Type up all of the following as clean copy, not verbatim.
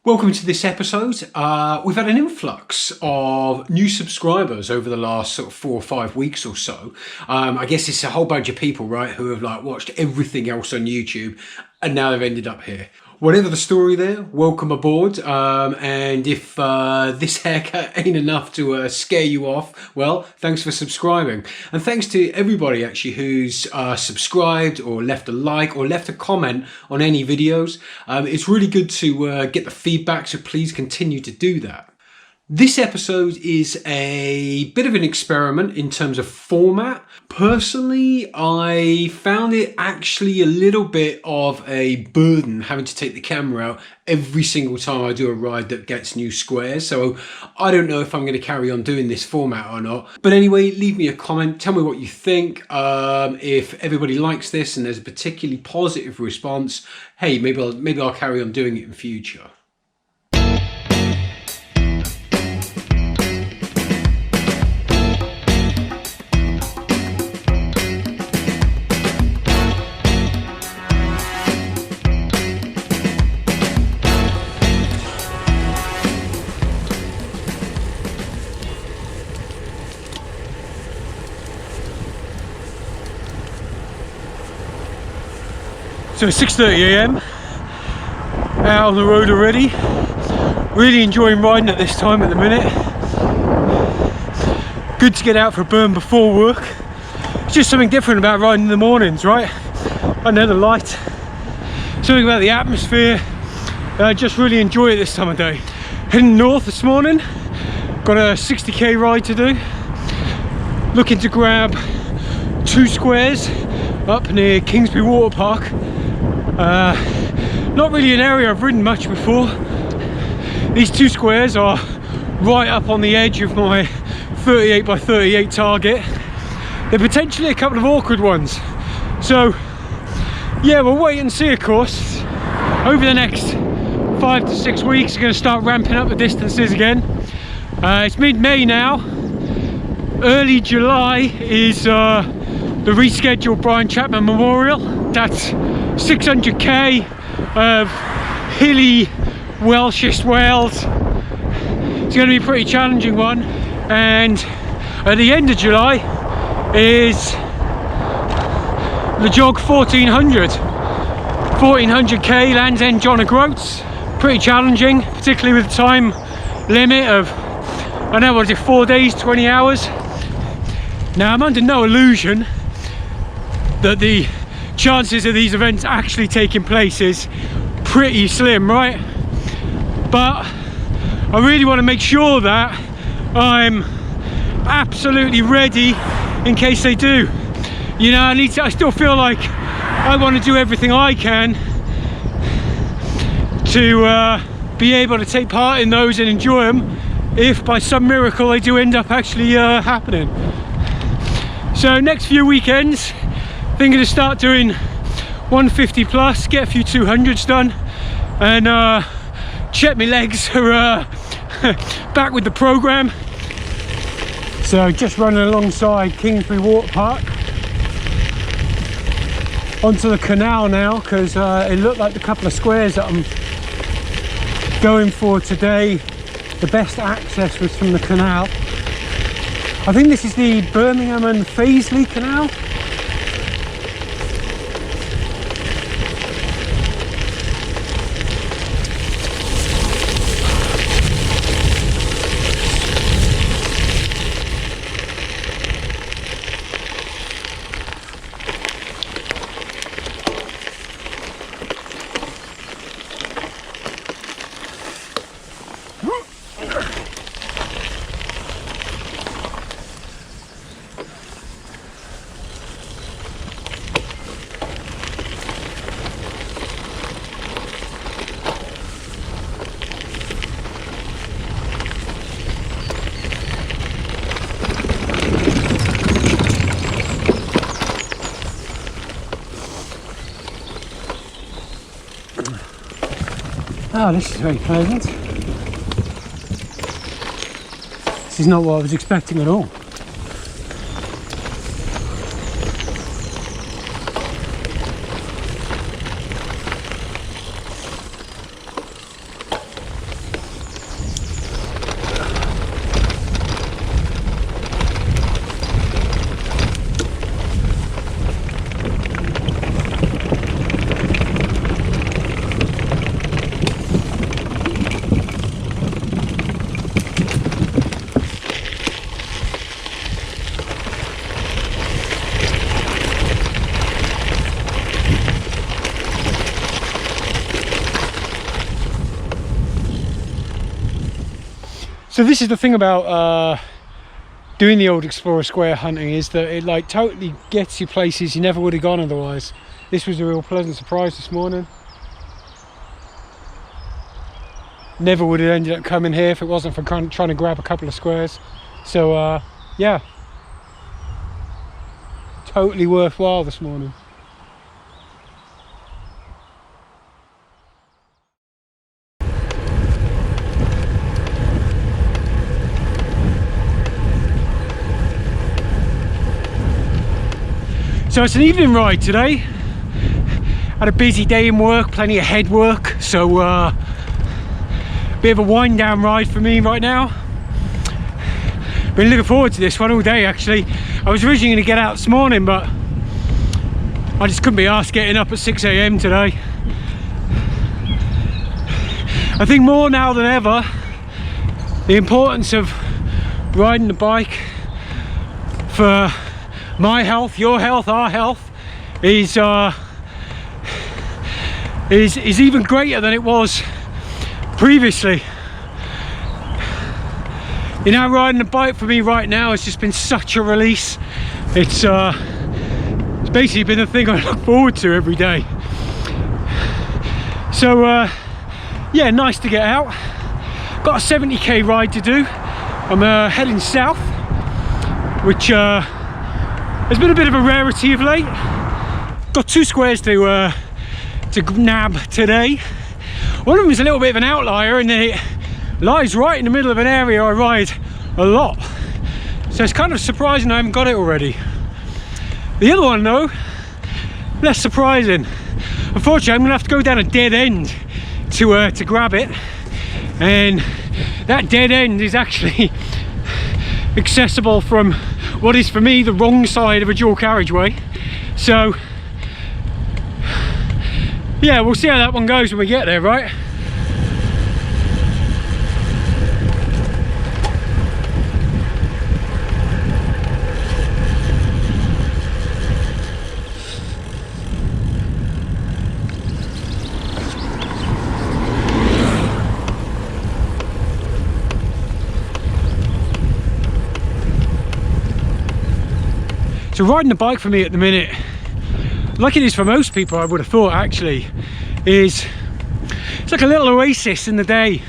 Welcome to this episode. We've had an influx of new subscribers over the last sort of 4 or 5 weeks or so. I guess it's a whole bunch of people, right, who have watched everything else on YouTube and now they've ended up here. Whatever the story there, welcome aboard. And if this haircut ain't enough to scare you off, well, thanks for subscribing. And thanks to everybody actually who's subscribed or left a like or left a comment on any videos. It's really good to get the feedback, so please continue to do that. This episode is a bit of an experiment in terms of format. Personally, I found it actually a little bit of a burden having to take the camera out every single time I do a ride that gets new squares. So I don't know if I'm going to carry on doing this format or not. But anyway, leave me a comment. Tell me what you think. If everybody likes this and there's a particularly positive response, hey, maybe I'll carry on doing it in future. So it's 6:30 AM, out on the road already. Really enjoying riding at this time at the minute. Good to get out for a burn before work. It's just something different about riding in the mornings, right? I know the light, something about the atmosphere. I just really enjoy it this time of day. Heading north this morning, got a 60k ride to do. Looking to grab 2 squares up near Kingsbury Water Park. Not really an area I've ridden much before. These 2 squares are right up on the edge of my 38 by 38 target. They're potentially a couple of awkward ones. So yeah, we'll wait and see. Of course, over the next 5 to 6 weeks, we're going to start ramping up the distances again. It's mid-May now. Early July is the rescheduled Brian Chapman Memorial. That's 600k of hilly Welshist Wales. It's going to be a pretty challenging one. And at the end of July is the jog 1400k Land's End John O'Groats. Pretty challenging, particularly with the time limit of, I know, what is it, 4 days, 20 hours. Now I'm under no illusion that the chances of these events actually taking place is pretty slim, right? But I really want to make sure that I'm absolutely ready in case they do. You know, I still feel like I want to do everything I can to be able to take part in those and enjoy them if by some miracle they do end up actually happening. So next few weekends, thinking to start doing 150 plus, get a few 200s done, and check my legs are back with the program. So just running alongside Kingsbury Water Park onto the canal now, because it looked like the couple of squares that I'm going for today, the best access was from the canal. I think this is the Birmingham and Paisley Canal. Oh, this is very pleasant. This is not what I was expecting at all. So this is the thing about doing the old Explorer Square hunting, is that it like totally gets you places you never would have gone otherwise. This was a real pleasant surprise this morning. Never would have ended up coming here if it wasn't for trying to grab a couple of squares. So yeah, totally worthwhile this morning. So it's an evening ride today. Had a busy day in work, plenty of head work, so bit of a wind down ride for me right now. Been looking forward to this one all day actually. I was originally going to get out this morning, but I just couldn't be arsed getting up at 6 AM today. I think more now than ever, the importance of riding the bike for my health, your health, our health is even greater than it was previously. You know, riding a bike for me right now has just been such a release. It's basically been the thing I look forward to every day. So yeah, nice to get out. Got a 70k ride to do. I'm heading south, which has been a bit of a rarity of late. Got 2 squares to nab today. One of them is a little bit of an outlier in that it lies right in the middle of an area I ride a lot. So it's kind of surprising I haven't got it already. The other one though, less surprising. Unfortunately, I'm gonna have to go down a dead end to grab it. And that dead end is actually accessible from what is for me the wrong side of a dual carriageway. So yeah, we'll see how that one goes when we get there, right? So riding the bike for me at the minute, like it is for most people I would have thought actually, it's like a little oasis in the day,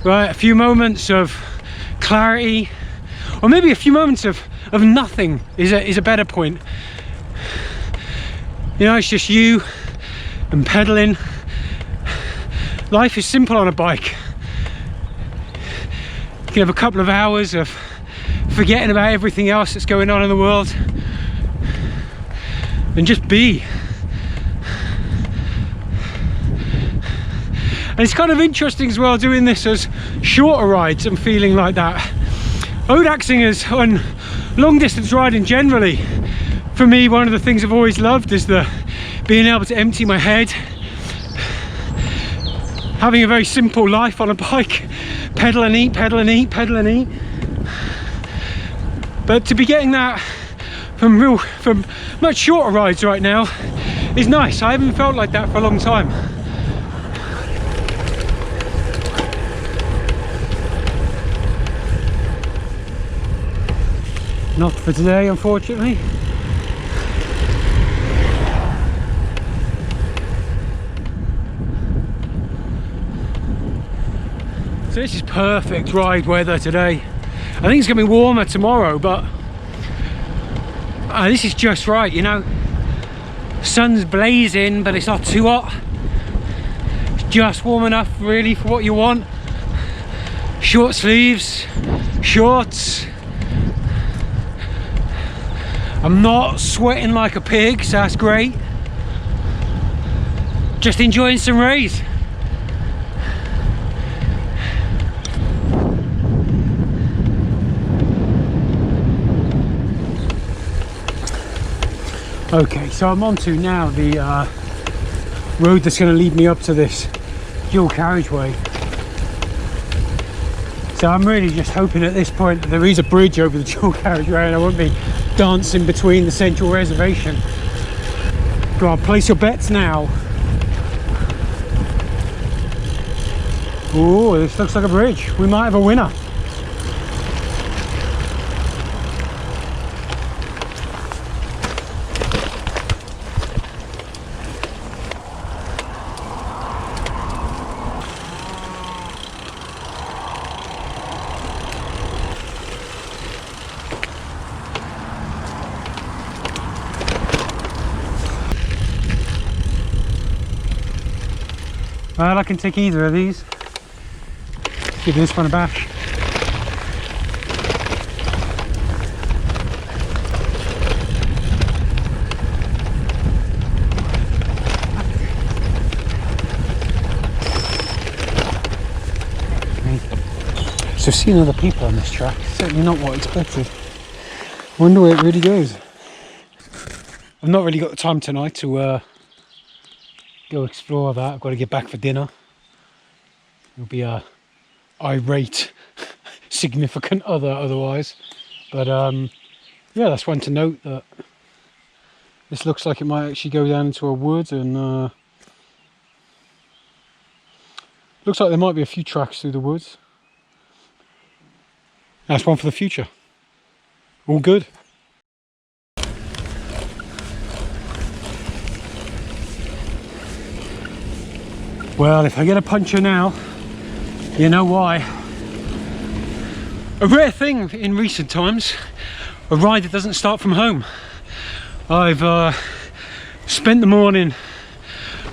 right? A few moments of clarity, or maybe a few moments of nothing is a better point. You know, it's just you and pedaling. Life is simple on a bike. You can have a couple of hours of forgetting about everything else that's going on in the world and just be. And it's kind of interesting as well doing this as shorter rides and feeling like that. Ode axingers on long distance riding generally, for me, one of the things I've always loved is the being able to empty my head, having a very simple life on a bike, pedal and eat, pedal and eat, pedal and eat. But to be getting that from much shorter rides right now is nice. I haven't felt like that for a long time. Not for today, unfortunately. So this is perfect ride weather today. I think it's going to be warmer tomorrow, but this is just right, you know. Sun's blazing, but it's not too hot. It's just warm enough really for what you want. Short sleeves, shorts. I'm not sweating like a pig, so that's great. Just enjoying some rays. Okay, so I'm onto now the road that's going to lead me up to this dual carriageway. So I'm really just hoping at this point that there is a bridge over the dual carriageway and I won't be dancing between the central reservation. Go on, place your bets now. Oh, this looks like a bridge. We might have a winner. Well, I can take either of these. Give this one a bash. So seeing other people on this track, certainly not what I expected. Wonder where it really goes. I've not really got the time tonight to go explore that. I've got to get back for dinner. It'll be a irate significant other otherwise, but yeah, that's one to note, that this looks like it might actually go down into a wood, and looks like there might be a few tracks through the woods. That's one for the future. All good. Well, if I get a puncture now, you know why. A rare thing in recent times, a ride that doesn't start from home. I've spent the morning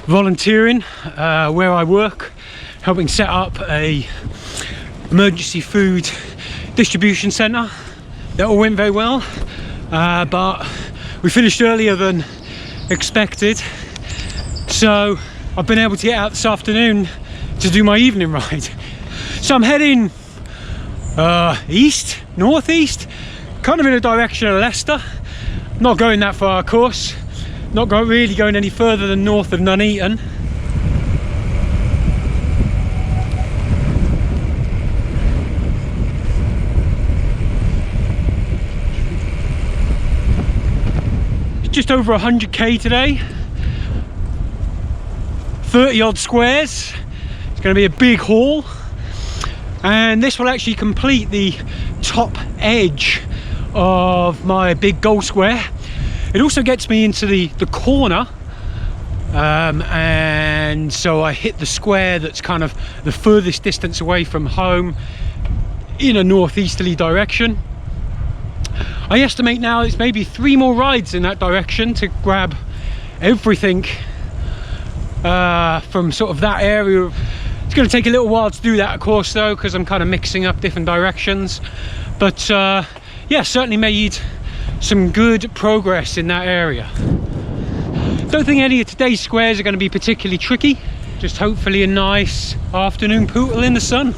volunteering where I work, helping set up a emergency food distribution centre. That all went very well, but we finished earlier than expected, so I've been able to get out this afternoon to do my evening ride. So I'm heading east, northeast, kind of in the direction of Leicester. Not going that far, of course. Not really going any further than north of Nuneaton. It's just over 100k today. 30 odd squares. It's going to be a big haul, and this will actually complete the top edge of my big goal square. It also gets me into the corner, and so I hit the square that's kind of the furthest distance away from home in a northeasterly direction. I estimate now it's maybe 3 more rides in that direction to grab everything from sort of that area. It's going to take a little while to do that, of course, though, because I'm kind of mixing up different directions, but yeah, certainly made some good progress in that area. Don't think any of today's squares are going to be particularly tricky, just hopefully a nice afternoon pootle in the sun.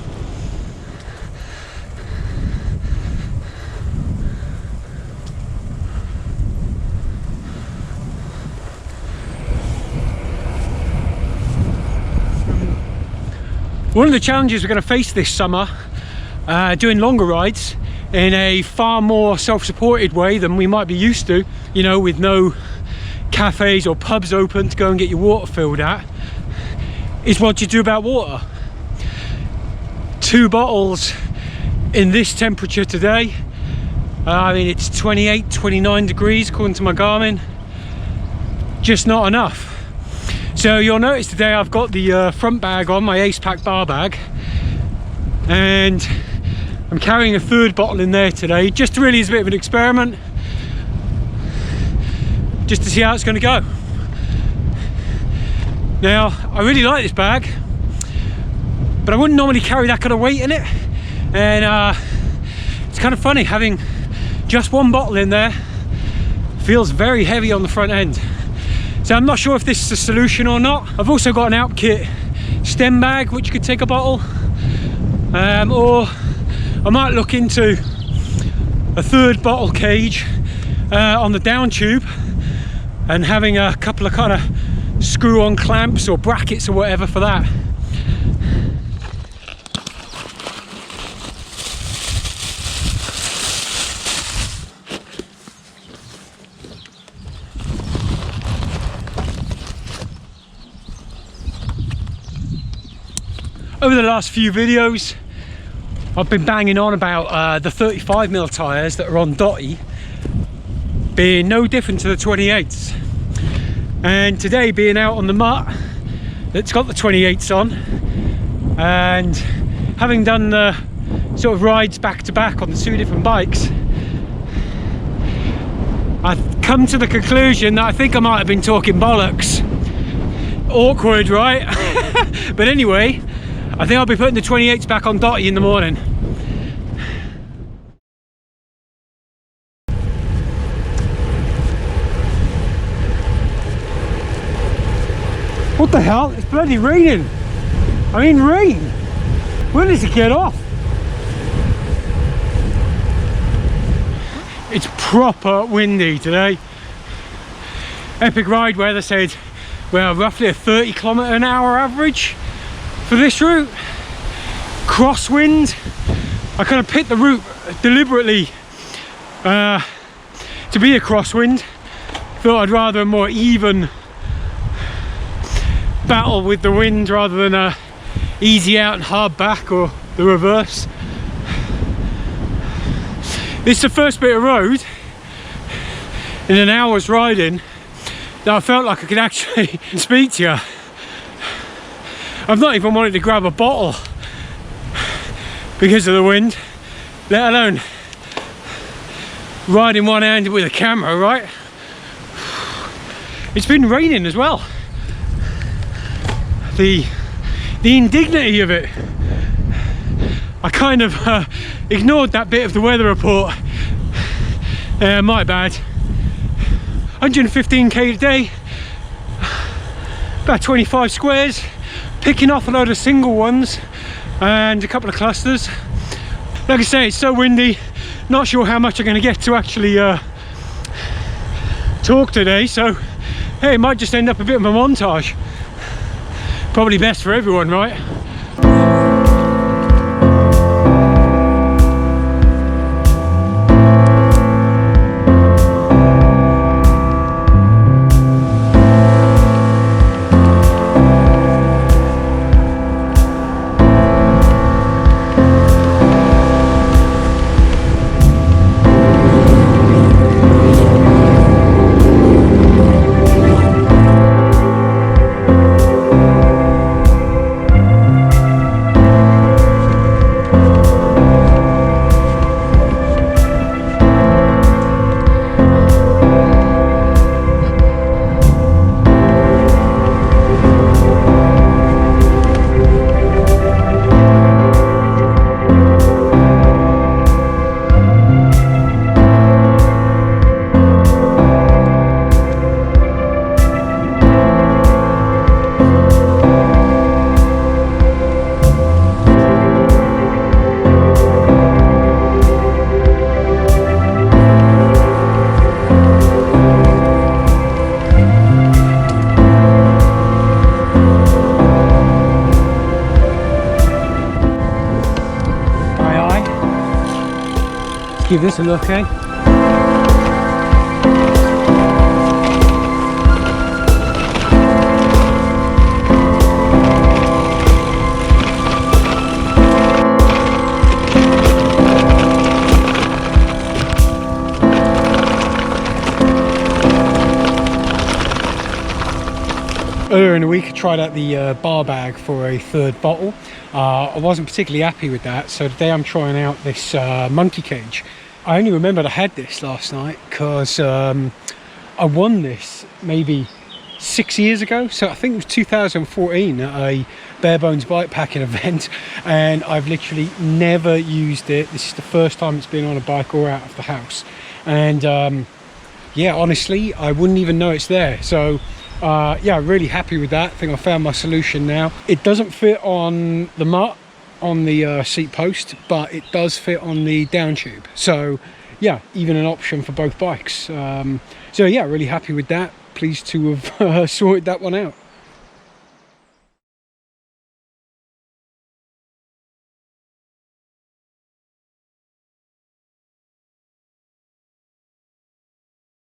One of the challenges we're going to face this summer, doing longer rides in a far more self-supported way than we might be used to, you know, with no cafes or pubs open to go and get your water filled at, is what you do about water. 2 bottles in this temperature today. I mean, it's 28, 29 degrees according to my Garmin. Just not enough. So you'll notice today I've got the front bag on, my Ace Pack bar bag, and I'm carrying a 3rd bottle in there today, just really as a bit of an experiment, just to see how it's going to go. Now, I really like this bag, but I wouldn't normally carry that kind of weight in it, and it's kind of funny having just 1 bottle in there. Feels very heavy on the front end. So I'm not sure if this is a solution or not. I've also got an Outkit stem bag which could take a bottle, or I might look into a 3rd bottle cage on the down tube and having a couple of kind of screw-on clamps or brackets or whatever for that. over the last few videos, I've been banging on about the 35mm tyres that are on Dotty being no different to the 28s. And today, being out on the mutt that's got the 28s on, and having done the sort of rides back to back on the two different bikes, I've come to the conclusion that I think I might have been talking bollocks. Awkward, right? But anyway, I think I'll be putting the 28s back on Dotty in the morning. What the hell? It's bloody raining. I mean, rain. When does it get off? It's proper windy today. Epic ride weather said, well, roughly a 30km/h average for this route. Crosswind. I kind of picked the route deliberately to be a crosswind. Thought I'd rather a more even battle with the wind rather than a easy out and hard back, or the reverse. This is the first bit of road in an hour's riding that I felt like I could actually speak to you. I've not even wanted to grab a bottle because of the wind, let alone riding one-handed with a camera, right? It's been raining as well. The indignity of it. I kind of ignored that bit of the weather report. My bad. 115k a day, about 25 squares, picking off a load of single ones and a couple of clusters. Like I say, it's so windy, not sure how much I'm going to get to actually talk today, so hey, it might just end up a bit of a montage. Probably best for everyone, right? Give this a look, eh? Earlier in the week I tried out the bar bag for a third bottle. I wasn't particularly happy with that, so today I'm trying out this monkey cage. I only remembered I had this last night because I won this maybe 6 years ago, so I think it was 2014 at a bare bones bike packing event, and I've literally never used it. This is the first time it's been on a bike or out of the house, and yeah, honestly I wouldn't even know it's there. So yeah, really happy with that. I think I found my solution now. It doesn't fit on the mutt, on the seat post, but it does fit on the down tube, so yeah, even an option for both bikes. So yeah, really happy with that. Pleased to have sorted that one out.